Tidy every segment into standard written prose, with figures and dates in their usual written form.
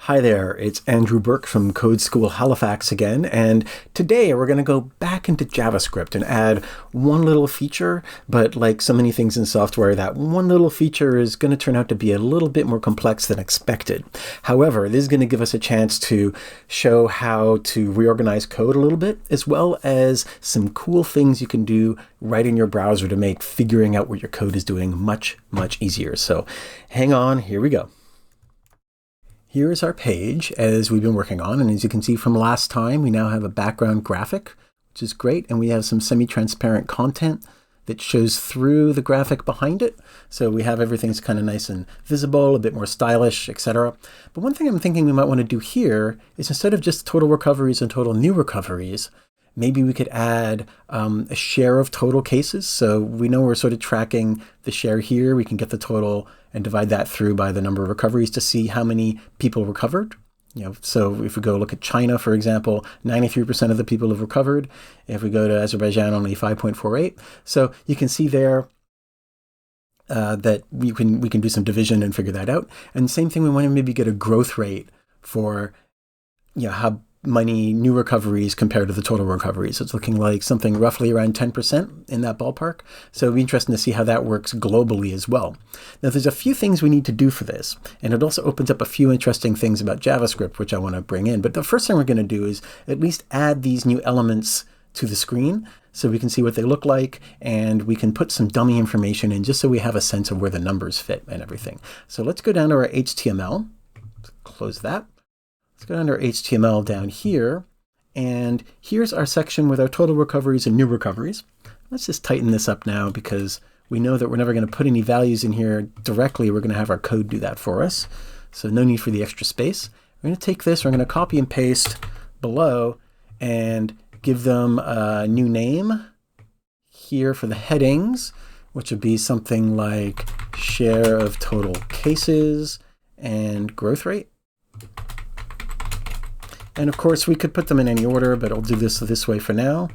Hi there, it's Andrew Burke from Code School Halifax again, and today we're going to go back into JavaScript and add one little feature, but like so many things in software, that one little feature is going to turn out to be a little bit more complex than expected. However, this is going to give us a chance to show how to reorganize code a little bit, as well as some cool things you can do right in your browser to make figuring out what your code is doing much, much easier. So hang on, here we go. Here is our page as we've been working on, and as you can see from last time, we now have a background graphic, which is great, and we have some semi-transparent content that shows through the graphic behind it. So we have everything's kind of nice and visible, a bit more stylish, etc. But one thing I'm thinking we might want to do here is instead of just total recoveries and total new recoveries, maybe we could add a share of total cases. So we know we're sort of tracking the share here. We can get the total and divide that through by the number of recoveries to see how many people recovered. So if we go look at China, for example, 93% of the people have recovered. If we go to Azerbaijan, only 5.48. So you can see there that we can do some division and figure that out. And same thing, we want to maybe get a growth rate for how many new recoveries compared to the total recoveries. So it's looking like something roughly around 10% in that ballpark. So it'll be interesting to see how that works globally as well. Now there's a few things we need to do for this, and it also opens up a few interesting things about JavaScript, which I want to bring in. But the first thing we're going to do is at least add these new elements to the screen so we can see what they look like, and we can put some dummy information in just so we have a sense of where the numbers fit and everything. So let's go down to our HTML, let's close that. Let's go under HTML down here, and here's our section with our total recoveries and new recoveries. Let's just tighten this up now because we know that we're never going to put any values in here directly. We're going to have our code do that for us. So no need for the extra space. We're going to take this, we're going to copy and paste below and give them a new name here for the headings, which would be something like share of total cases and growth rate. And of course, we could put them in any order, but I'll do this way for now.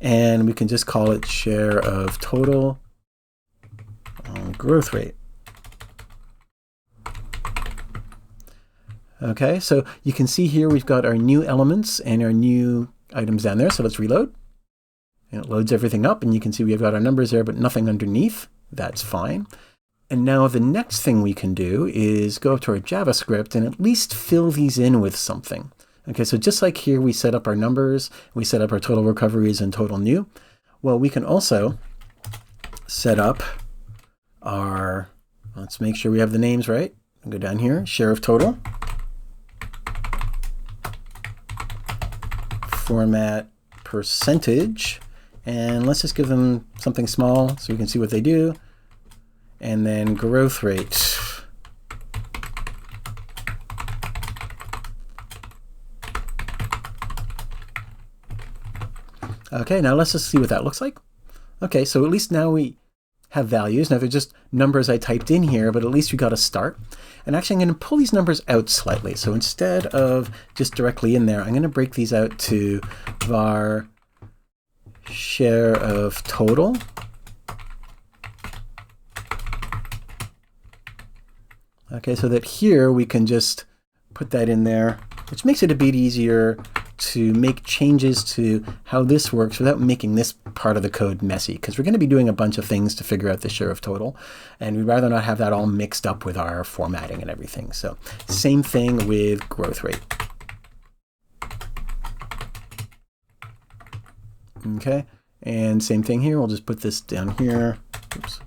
And we can just call it share of total growth rate. Okay, so you can see here we've got our new elements and our new items down there. So let's reload. And it loads everything up, and you can see we've got our numbers there, but nothing underneath. That's fine. And now the next thing we can do is go up to our JavaScript and at least fill these in with something. Okay, so just like here, we set up our numbers, we set up our total recoveries and total new. Well, we can also set up our, let's make sure we have the names right. I'll go down here, share of total, format percentage, and let's just give them something small so we can see what they do. And then growth rate. Okay, now let's just see what that looks like. Okay, so at least now we have values. Now they're just numbers I typed in here, but at least we got a start. And actually I'm going to pull these numbers out slightly. So instead of just directly in there, I'm going to break these out to var share of total. Okay, so that here we can just put that in there, which makes it a bit easier to make changes to how this works without making this part of the code messy, because we're going to be doing a bunch of things to figure out the share of total, and we'd rather not have that all mixed up with our formatting and everything. So same thing with growth rate. Okay, and same thing here. We'll just put this down here. Oops.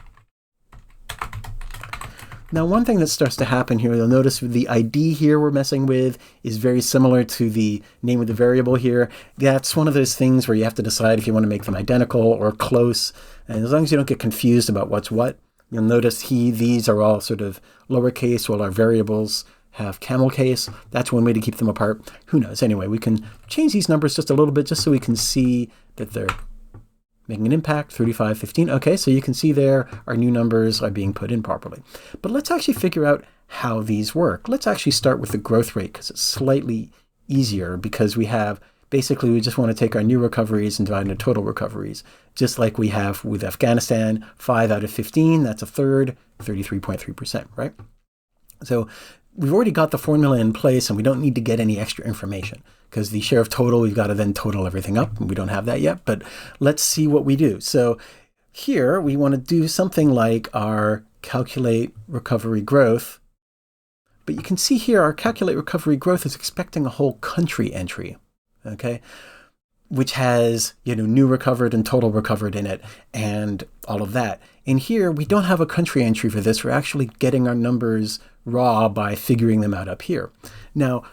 Now, one thing that starts to happen here, you'll notice the ID here we're messing with is very similar to the name of the variable here. That's one of those things where you have to decide if you want to make them identical or close. And as long as you don't get confused about what's what, you'll notice these are all sort of lowercase while our variables have camel case. That's one way to keep them apart. Who knows? Anyway, we can change these numbers just a little bit just so we can see that they're making an impact, 35, 15. Okay, so you can see there our new numbers are being put in properly. But let's actually figure out how these work. Let's actually start with the growth rate because it's slightly easier, because we just want to take our new recoveries and divide into total recoveries, just like we have with Afghanistan, 5 out of 15, that's a third, 33.3%, right? So we've already got the formula in place and we don't need to get any extra information because the share of total, we've got to then total everything up, and we don't have that yet, but let's see what we do. So here we want to do something like our calculate recovery growth, but you can see here our calculate recovery growth is expecting a whole country entry, okay, which has, new recovered and total recovered in it and all of that. In here, we don't have a country entry for this. We're actually getting our numbers raw by figuring them out up here. Now,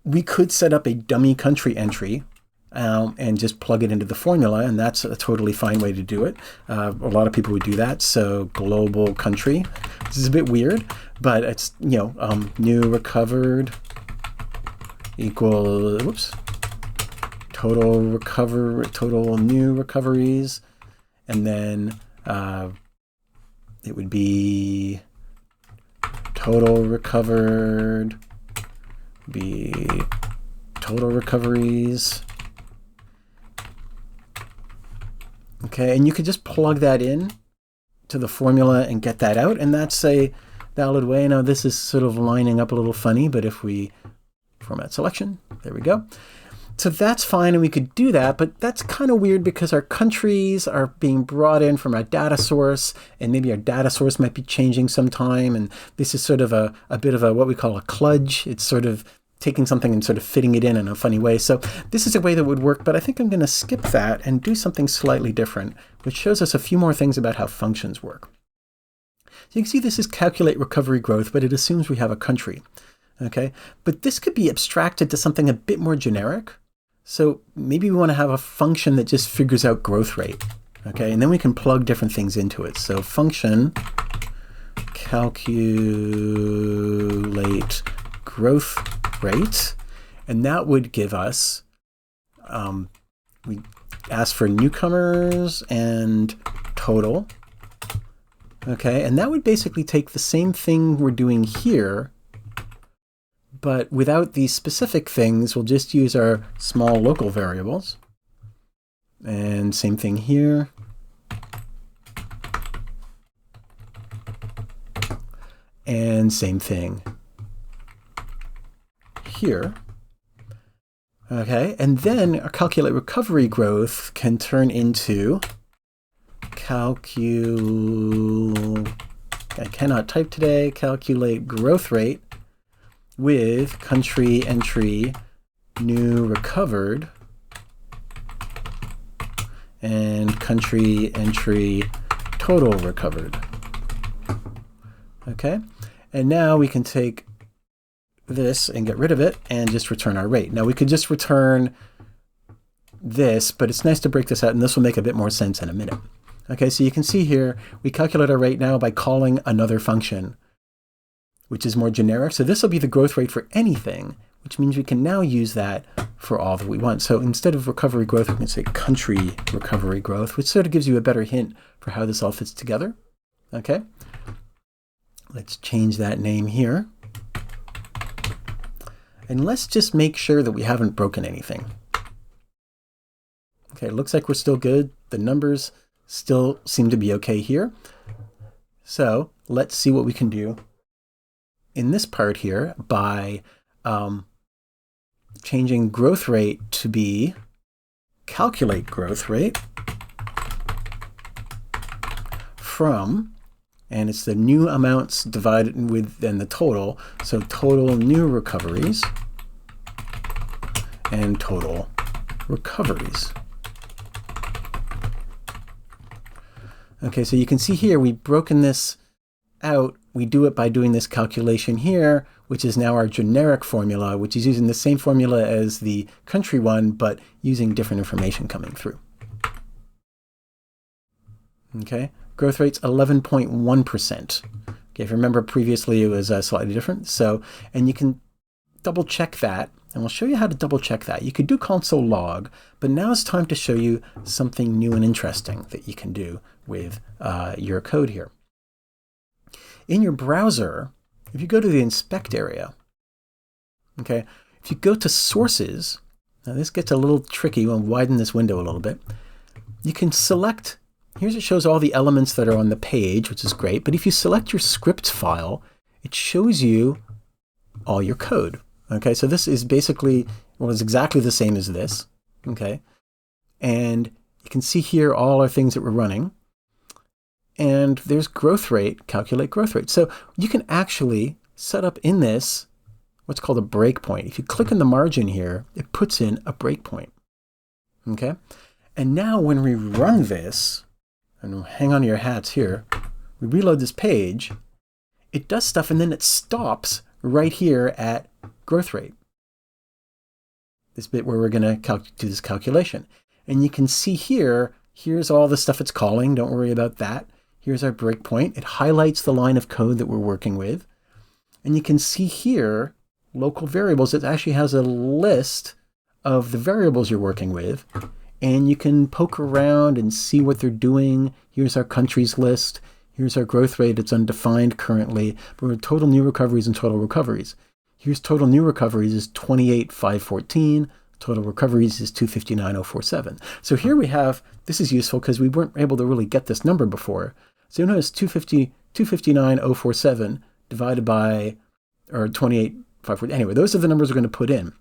we could set up a dummy country entry and just plug it into the formula, and that's a totally fine way to do it. A lot of people would do that. So global country. This is a bit weird, but it's, new recovered equal, total new recoveries, and then it would be total recovered, be total recoveries. Okay, and you could just plug that in to the formula and get that out, and that's a valid way. Now this is sort of lining up a little funny, but if we format selection, there we go. So that's fine, and we could do that, but that's kind of weird because our countries are being brought in from our data source, and maybe our data source might be changing sometime, and this is sort of a bit of a what we call a kludge. It's sort of taking something and sort of fitting it in a funny way. So this is a way that would work, but I think I'm going to skip that and do something slightly different, which shows us a few more things about how functions work. So you can see this is calculate recovery growth, but it assumes we have a country. Okay, but this could be abstracted to something a bit more generic. So maybe we want to have a function that just figures out growth rate, okay? And then we can plug different things into it. So function calculate growth rate, and that would give us, we ask for newcomers and total, okay? And that would basically take the same thing we're doing here, but without these specific things, we'll just use our small local variables. And same thing here. And same thing here. Okay, and then our calculate recovery growth can turn into I cannot type today, calculate growth rate with country entry new recovered and country entry total recovered. Okay, and now we can take this and get rid of it and just return our rate. Now we could just return this, but it's nice to break this out, and this will make a bit more sense in a minute. Okay, so you can see here we calculate our rate now by calling another function, which is more generic. So this will be the growth rate for anything, which means we can now use that for all that we want. So instead of recovery growth, we can say country recovery growth, which sort of gives you a better hint for how this all fits together. Okay, let's change that name here. And let's just make sure that we haven't broken anything. Okay, it looks like we're still good. The numbers still seem to be okay here. So let's see what we can do in this part here by changing growth rate to be calculate growth rate from, and it's the new amounts divided with then the total, so total new recoveries and total recoveries. Okay, so you can see here we've broken this out. We do it by doing this calculation here, which is now our generic formula, which is using the same formula as the country one, but using different information coming through. Okay, growth rate's 11.1%. Okay, if you remember previously it was slightly different. So, and you can double check that, and we'll show you how to double check that. You could do console log, but now it's time to show you something new and interesting that you can do with your code here. In your browser, if you go to the inspect area, okay, if you go to sources, now this gets a little tricky. We'll widen this window a little bit. You can select, here's it shows all the elements that are on the page, which is great. But if you select your script file, it shows you all your code. Okay, so this is basically, well, it's exactly the same as this. Okay, and you can see here all our things that we're running. And there's growth rate, calculate growth rate. So you can actually set up in this what's called a breakpoint. If you click on the margin here, it puts in a breakpoint. Okay? And now when we run this, and hang on to your hats here, we reload this page, it does stuff and then it stops right here at growth rate. This bit where we're going to do this calculation. And you can see here, here's all the stuff it's calling. Don't worry about that. Here's our breakpoint. It highlights the line of code that we're working with. And you can see here, local variables. It actually has a list of the variables you're working with. And you can poke around and see what they're doing. Here's our countries list. Here's our growth rate. It's undefined currently. But we're total new recoveries and total recoveries. Here's total new recoveries is 28,514. Total recoveries is 259,047. So here we have, this is useful because we weren't able to really get this number before. So you notice 259,047 divided by, or 28,514. Anyway, those are the numbers we're going to put in.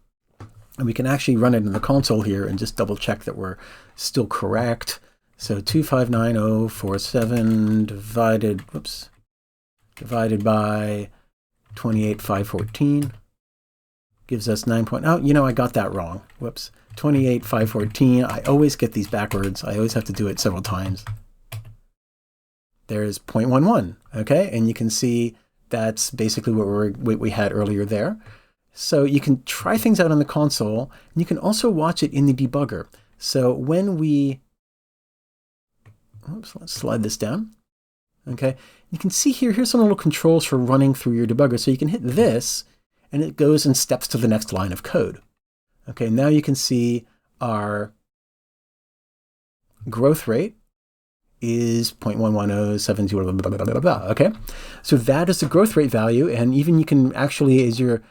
And we can actually run it in the console here and just double check that we're still correct. So 259,047 divided by 28,514 gives us 9 point. Oh, you know, I got that wrong. Whoops. 28,514. I always get these backwards. I always have to do it several times. There's 0.11. Okay, and you can see that's basically what we had earlier there. So you can try things out on the console, and you can also watch it in the debugger. So when we, oops, let's slide this down. Okay, you can see here, here's some little controls for running through your debugger. So you can hit this, and it goes and steps to the next line of code. Okay, now you can see our growth rate is 0.11072, blah, blah, blah, blah, blah, okay? So that is the growth rate value, and even you can actually, as you're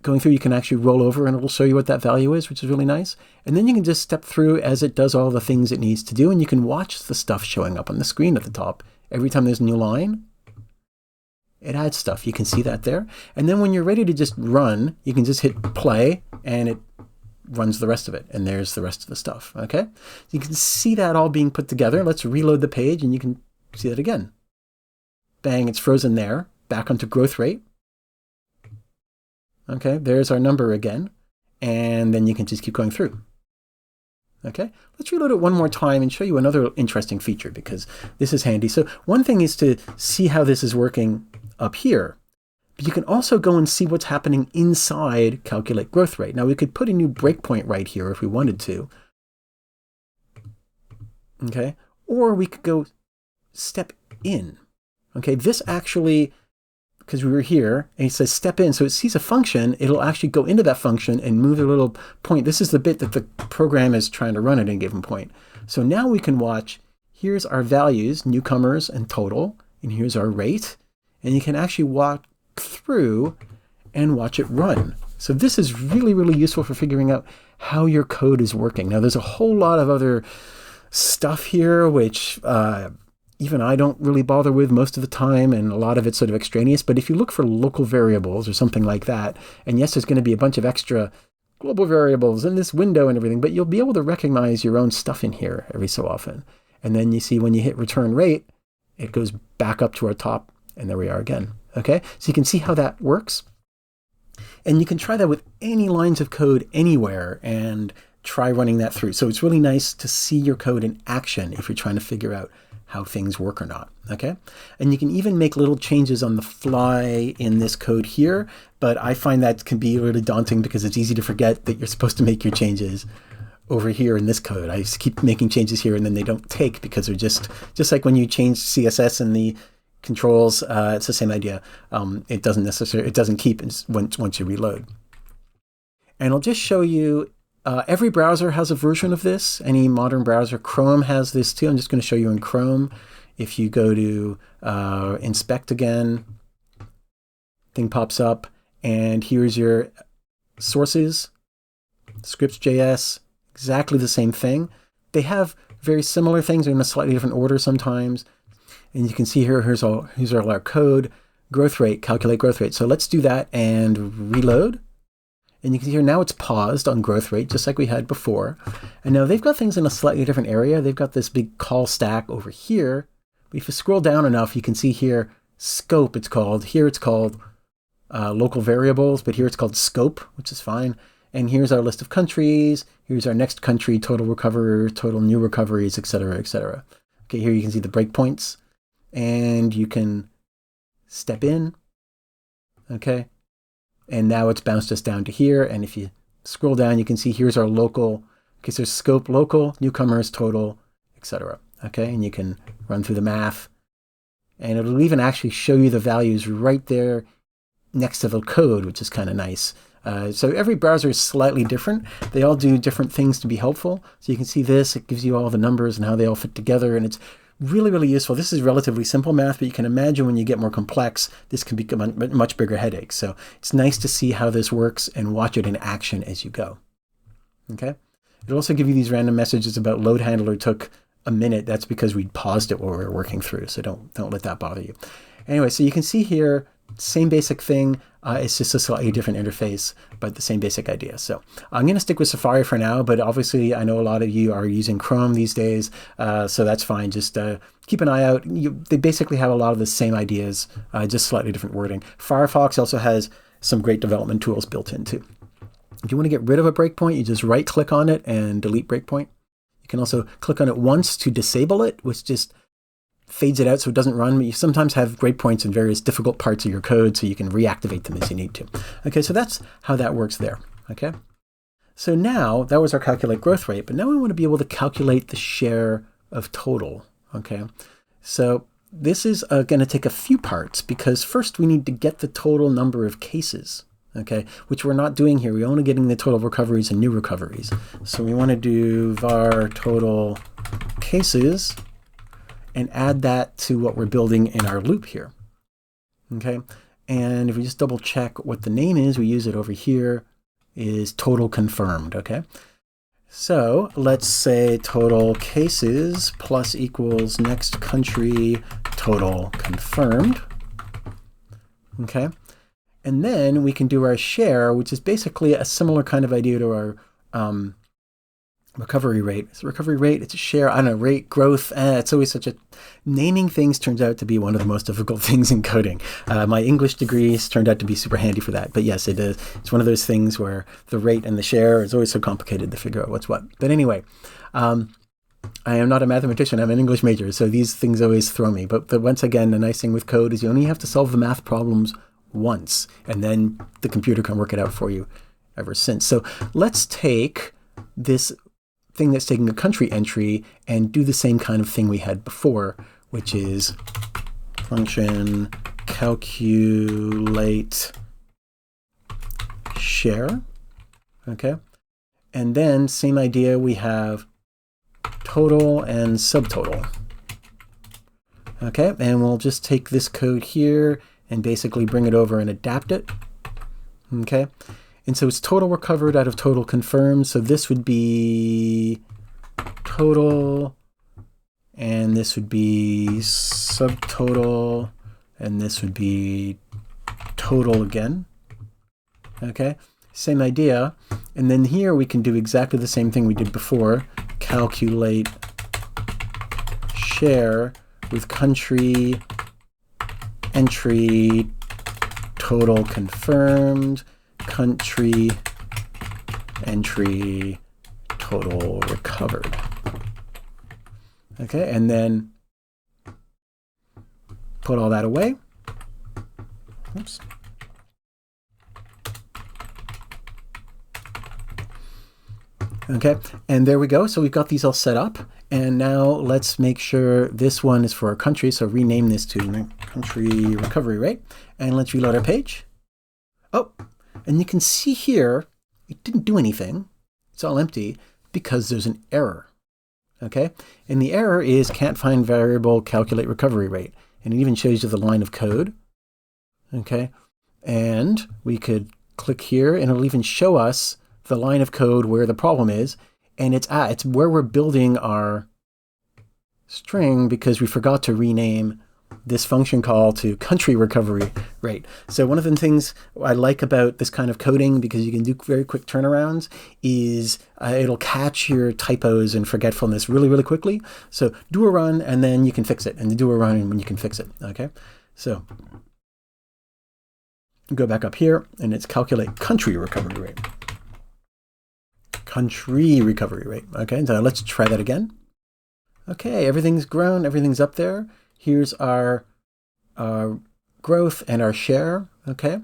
going through, you can actually roll over and it'll show you what that value is, which is really nice. And then you can just step through as it does all the things it needs to do, and you can watch the stuff showing up on the screen at the top. Every time there's a new line, it adds stuff. You can see that there. And then when you're ready to just run, you can just hit play and it runs the rest of it. And there's the rest of the stuff. Okay. You can see that all being put together. Let's reload the page and you can see that again. Bang, it's frozen there. Back onto growth rate. Okay, there's our number again. And then you can just keep going through. Okay, let's reload it one more time and show you another interesting feature because this is handy. So one thing is to see how this is working up here, but you can also go and see what's happening inside calculate growth rate. Now we could put a new breakpoint right here if we wanted to. Okay, or we could go step in. Okay, this actually, because we were here and it says step in, so it sees a function, it'll actually go into that function and move a little point. This is the bit that the program is trying to run at any given point. So now we can watch, here's our values, newcomers and total, and here's our rate. And you can actually walk through and watch it run. So this is really, really useful for figuring out how your code is working. Now there's a whole lot of other stuff here, which even I don't really bother with most of the time, and a lot of it's sort of extraneous. But if you look for local variables or something like that, and yes, there's going to be a bunch of extra global variables in this window and everything, but you'll be able to recognize your own stuff in here every so often. And then you see when you hit return rate, it goes back up to our top, and there we are again. Okay, so you can see how that works. And you can try that with any lines of code anywhere and try running that through. So it's really nice to see your code in action if you're trying to figure out how things work or not. Okay, and you can even make little changes on the fly in this code here, but I find that can be really daunting because it's easy to forget that you're supposed to make your changes over here in this code. I just keep making changes here and then they don't take because they're just like when you change CSS in the controls, it's the same idea. It doesn't keep once you reload. And I'll just show you, every browser has a version of this. Any modern browser, Chrome has this too. I'm just going to show you in Chrome. If you go to inspect again, thing pops up, and here's your sources, scripts.js, exactly the same thing. They have very similar things. They're in a slightly different order sometimes. And you can see here, here's all our code. growth rate, calculate growth rate. So let's do that and reload. And you can see here now it's paused on growth rate, just like we had before. And now they've got things in a slightly different area. They've got this big call stack over here. But if you scroll down enough, you can see here, scope it's called. Here it's called local variables, but here it's called scope, which is fine. And here's our list of countries. Here's our next country, total recover, total new recoveries, etc., etc. Okay, here you can see the breakpoints. And you can step in. Okay. And now it's bounced us down to here. And if you scroll down, you can see here's our local. Okay, so scope, local, newcomers, total, etc. Okay, and you can run through the math. And it'll even actually show you the values right there next to the code, which is kind of nice. So every browser is slightly different. They all do different things to be helpful. So you can see this. It gives you all the numbers and how they all fit together. And it's really, really useful. This is relatively simple math, but you can imagine when you get more complex, this can become a much bigger headache. So it's nice to see how this works and watch it in action as you go. Okay. It'll also give you these random messages about load handler took a minute. That's because we paused it while we were working through. So don't let that bother you. Anyway, so you can see here, same basic thing. It's just a slightly different interface, but the same basic idea. So I'm going to stick with Safari for now, but obviously I know a lot of you are using Chrome these days, so that's fine. Just keep an eye out. They basically have a lot of the same ideas, just slightly different wording. Firefox also has some great development tools built in too. If you want to get rid of a breakpoint, you just right-click on it and delete breakpoint. You can also click on it once to disable it, which just fades it out so it doesn't run. But you sometimes have breakpoints in various difficult parts of your code, so you can reactivate them as you need to. Okay, so that's how that works there. Okay, so now that was our calculate growth rate, but now we want to be able to calculate the share of total. Okay, so this is going to take a few parts, because first we need to get the total number of cases. Okay, which we're not doing here. We're only getting the total recoveries and new recoveries. So we want to do var total cases and add that to what we're building in our loop here. Okay, and if we just double check what the name is, we use it over here, is total confirmed. Okay, so let's say total cases plus equals next country total confirmed. Okay, and then we can do our share, which is basically a similar kind of idea to our recovery rate. It's a recovery rate, it's a share, I don't know, rate, growth. It's always such a, naming things turns out to be one of the most difficult things in coding. My English degrees turned out to be super handy for that. But yes, it is. It's one of those things where the rate and the share is always so complicated to figure out what's what. But anyway, I am not a mathematician, I'm an English major, so these things always throw me. But once again, the nice thing with code is you only have to solve the math problems once, and then the computer can work it out for you ever since. So let's take this thing that's taking a country entry and do the same kind of thing we had before, which is function calculate share. Okay, and then same idea, we have total and subtotal. Okay, and we'll just take this code here and basically bring it over and adapt it. Okay, and so it's total recovered out of total confirmed. So this would be total, and this would be subtotal, and this would be total again. Okay, same idea. And then here we can do exactly the same thing we did before. Calculate share with country entry total confirmed, country entry total recovered. Okay, and then put all that away. Oops. Okay, and there we go. So we've got these all set up. And now let's make sure this one is for our country. So rename this to country recovery rate. And let's reload our page. Oh, and you can see here, it didn't do anything. It's all empty because there's an error. Okay, and the error is can't find variable calculate recovery rate. And it even shows you the line of code. Okay, and we could click here and it'll even show us the line of code where the problem is, and it's where we're building our string because we forgot to rename this function call to country recovery rate. So one of the things I like about this kind of coding, because you can do very quick turnarounds, is it'll catch your typos and forgetfulness really, really quickly. So do a run and then you can fix it, and do a run and you can fix it. Okay, so go back up here and it's calculate country recovery rate. Country recovery rate. Okay, so let's try that again. Okay, everything's grown, everything's up there. Here's our growth and our share, okay?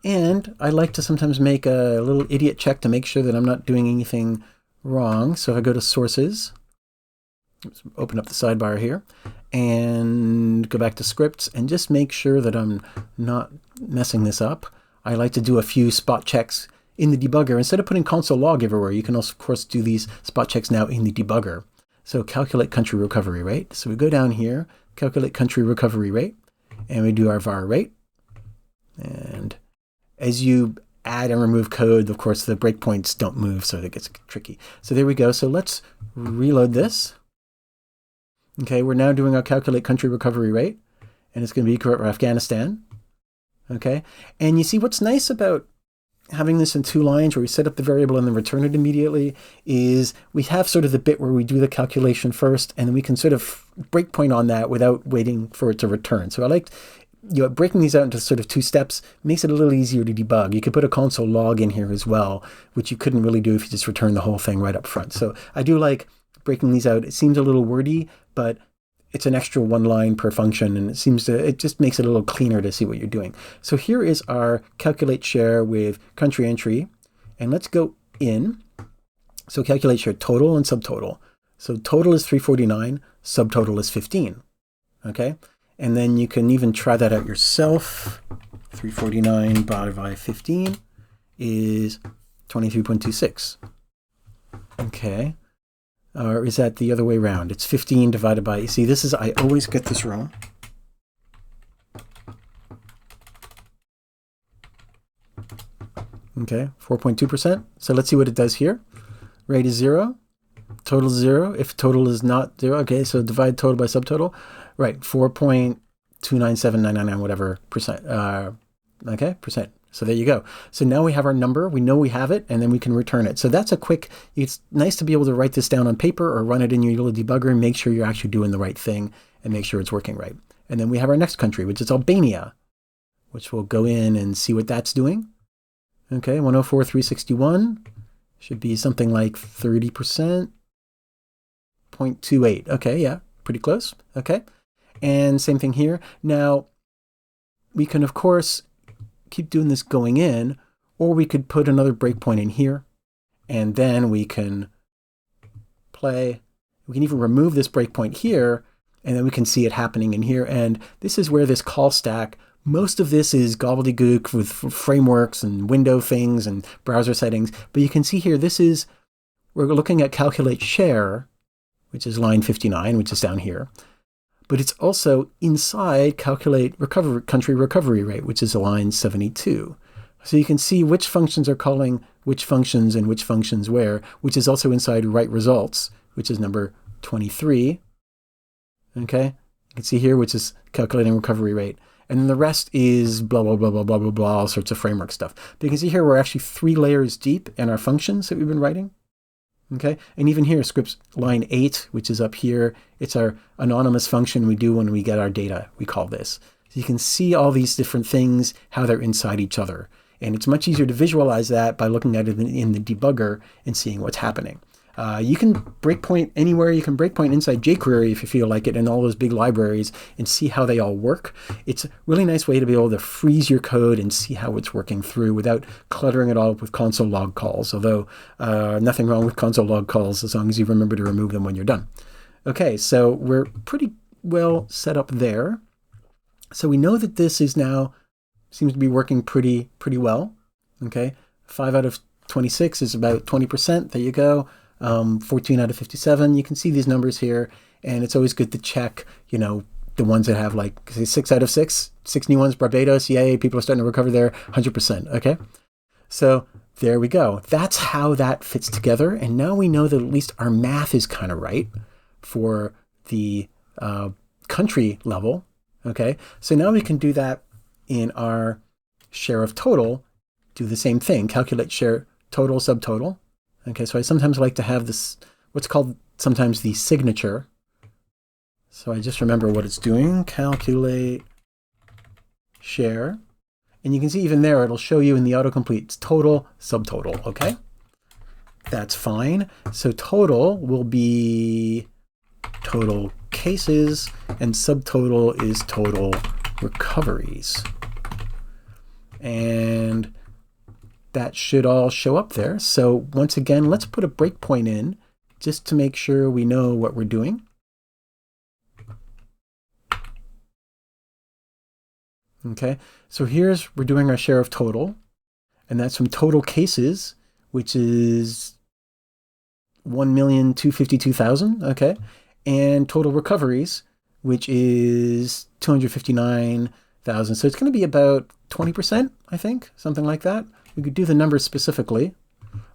And I like to sometimes make a little idiot check to make sure that I'm not doing anything wrong. So if I go to sources, let's open up the sidebar here, and go back to scripts and just make sure that I'm not messing this up. I like to do a few spot checks in the debugger. Instead of putting console log everywhere, you can also, of course, do these spot checks now in the debugger. So calculate country recovery rate. So we go down here, calculate country recovery rate, and we do our var rate. And as you add and remove code, of course, the breakpoints don't move, so it gets tricky. So there we go. So let's reload this. Okay, we're now doing our calculate country recovery rate, and it's going to be for Afghanistan. Okay, and you see what's nice about having this in 2 lines where we set up the variable and then return it immediately is we have sort of the bit where we do the calculation first, and then we can sort of breakpoint on that without waiting for it to return. So I liked, breaking these out into sort of 2 steps makes it a little easier to debug. You could put a console log in here as well, which you couldn't really do if you just return the whole thing right up front. So I do like breaking these out. It seems a little wordy, but it's an extra 1 line per function, and it just makes it a little cleaner to see what you're doing. So here is our calculate share with country entry, and let's go in. So calculate share total and subtotal. So total is 349, subtotal is 15. Okay, and then you can even try that out yourself. 349 divided by 15 is 23.26. Okay. Or is that the other way around? It's 15 divided by, you see, this is, I always get this wrong. Okay, 4.2%. So let's see what it does here. Rate is 0. Total is 0. If total is not 0, okay, so divide total by subtotal. Right, 4.297999 whatever percent. Okay, percent. So there you go. So now we have our number, we know we have it, and then we can return it. So that's a quick, it's nice to be able to write this down on paper or run it in your little debugger and make sure you're actually doing the right thing and make sure it's working right. And then we have our next country, which is Albania, which we'll go in and see what that's doing. Okay, 104,361 should be something like 30%, 0.28. Okay, yeah, pretty close. Okay, and same thing here. Now, we can, of course, keep doing this going in, or we could put another breakpoint in here, and then we can play. We can even remove this breakpoint here, and then we can see it happening in here. And this is where this call stack, most of this is gobbledygook with frameworks and window things and browser settings. But you can see here, we're looking at calculate share, which is line 59, which is down here. But it's also inside calculate country recovery rate, which is line 72. So you can see which functions are calling which functions and which functions where, which is also inside write results, which is number 23. Okay, you can see here, which is calculating recovery rate. And then the rest is blah, blah, blah, blah, blah, blah, blah, all sorts of framework stuff. But you can see here, we're actually 3 layers deep in our functions that we've been writing. Okay, and even here, scripts line 8, which is up here, it's our anonymous function we do when we get our data, we call this. So you can see all these different things, how they're inside each other. And it's much easier to visualize that by looking at it in the debugger and seeing what's happening. You can breakpoint anywhere. You can breakpoint inside jQuery if you feel like it, and all those big libraries, and see how they all work. It's a really nice way to be able to freeze your code and see how it's working through without cluttering it all up with console log calls, although nothing wrong with console log calls as long as you remember to remove them when you're done. Okay, so we're pretty well set up there. So we know that this is now, seems to be working pretty well. Okay, 5 out of 26 is about 20%. There you go. 14 out of 57. You can see these numbers here, and it's always good to check, the ones that have like, say, 6 out of 6 new ones, Barbados, yay, people are starting to recover there, 100%, okay? So there we go. That's how that fits together, and now we know that at least our math is kind of right for the country level, Okay, so now we can do that in our share of total. Do the same thing, calculate share total subtotal. Okay, so I sometimes like to have this, what's called sometimes the signature. So I just remember what it's doing, calculate share. And you can see even there, it'll show you in the autocomplete, it's total subtotal, okay? That's fine. So total will be total cases, and subtotal is total recoveries. And that should all show up there. So once again, let's put a breakpoint in just to make sure we know what we're doing. Okay, so we're doing our share of total, and that's from total cases, which is 1,252,000, okay, and total recoveries, which is 259,000. So it's going to be about 20%, I think, something like that. We could do the numbers specifically.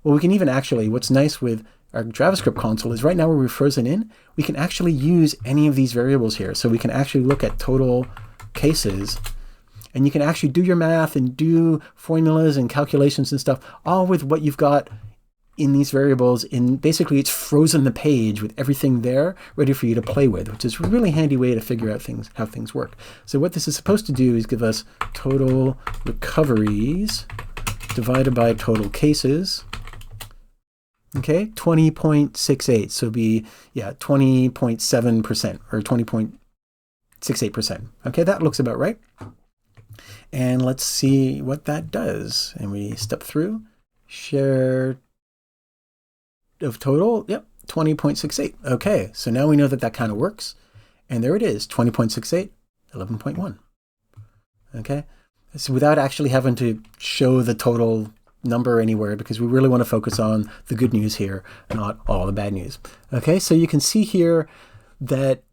Well, we can even actually, what's nice with our JavaScript console is right now where we're frozen in, we can actually use any of these variables here. So we can actually look at total cases, and you can actually do your math and do formulas and calculations and stuff, all with what you've got in these variables. In basically, it's frozen the page with everything there ready for you to play with, which is a really handy way to figure out how things work. So what this is supposed to do is give us total recoveries divided by total cases. Okay, 20.68. So it'd be, 20.7% or 20.68%. Okay, that looks about right. And let's see what that does. And we step through, share of total, 20.68. Okay, so now we know that that kind of works. And there it is, 20.68, 11.1. Okay, so without actually having to show the total number anywhere, because we really want to focus on the good news here, not all the bad news. Okay, so you can see here that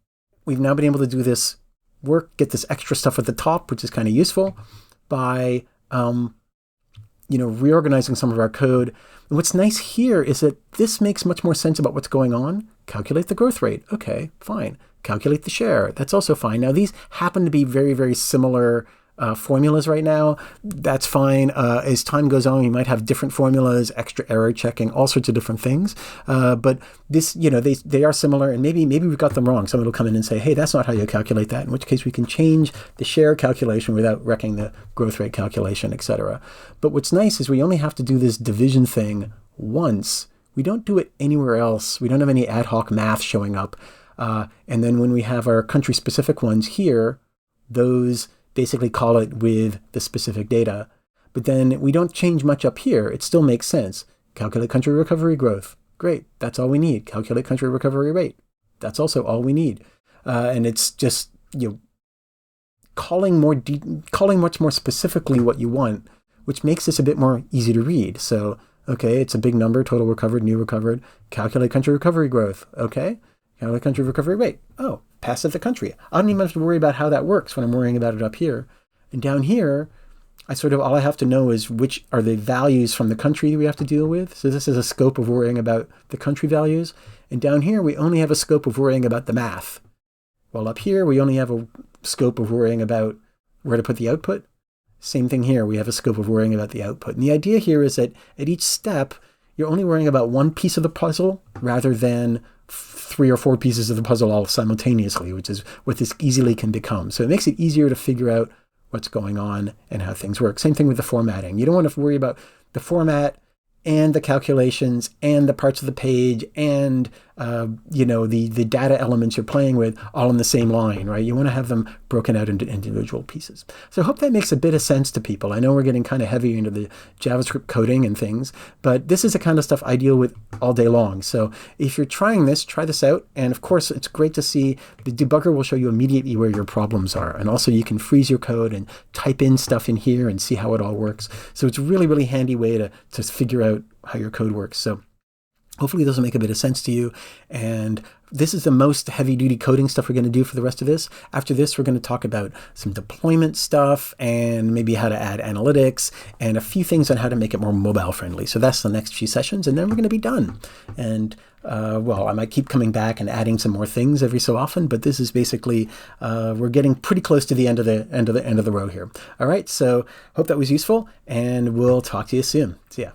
we've now been able to do this work, get this extra stuff at the top, which is kind of useful, by reorganizing some of our code. And what's nice here is that this makes much more sense about what's going on. Calculate the growth rate. Okay, fine. Calculate the share. That's also fine. Now, these happen to be very, very similar formulas right now. That's fine. As time goes on, we might have different formulas, extra error checking, all sorts of different things. But this, they are similar, and maybe we've got them wrong. Someone will come in and say, hey, that's not how you calculate that, in which case we can change the share calculation without wrecking the growth rate calculation, etc. But what's nice is we only have to do this division thing once. We don't do it anywhere else. We don't have any ad hoc math showing up. And then when we have our country-specific ones here, those basically call it with the specific data. But then we don't change much up here. It still makes sense. Calculate country recovery growth. Great. That's all we need. Calculate country recovery rate. That's also all we need. And it's just, calling much more specifically what you want, which makes this a bit more easy to read. So, okay, it's a big number, total recovered, new recovered. Calculate country recovery growth. Okay. Calculate country recovery rate. Oh, pass it the country. I don't even have to worry about how that works when I'm worrying about it up here. And down here, all I have to know is which are the values from the country we have to deal with. So this is a scope of worrying about the country values. And down here, we only have a scope of worrying about the math. While up here, we only have a scope of worrying about where to put the output. Same thing here, we have a scope of worrying about the output. And the idea here is that at each step, you're only worrying about one piece of the puzzle rather than 3 or 4 pieces of the puzzle all simultaneously, which is what this easily can become. So it makes it easier to figure out what's going on and how things work. Same thing with the formatting. You don't want to worry about the format and the calculations and the parts of the page and the data elements you're playing with all in the same line, right? You want to have them broken out into individual pieces. So I hope that makes a bit of sense to people. I know we're getting kind of heavy into the JavaScript coding and things, but this is the kind of stuff I deal with all day long. So if you're trying this, try this out. And of course, it's great to see the debugger will show you immediately where your problems are. And also you can freeze your code and type in stuff in here and see how it all works. So it's a really, really handy way to figure out how your code works. So Hopefully those will make a bit of sense to you. And this is the most heavy-duty coding stuff we're going to do for the rest of this. After this, we're going to talk about some deployment stuff and maybe how to add analytics and a few things on how to make it more mobile-friendly. So that's the next few sessions, and then we're going to be done. And well, I might keep coming back and adding some more things every so often, but this is basically we're getting pretty close to the end of the row here. All right, so hope that was useful, and we'll talk to you soon. See ya.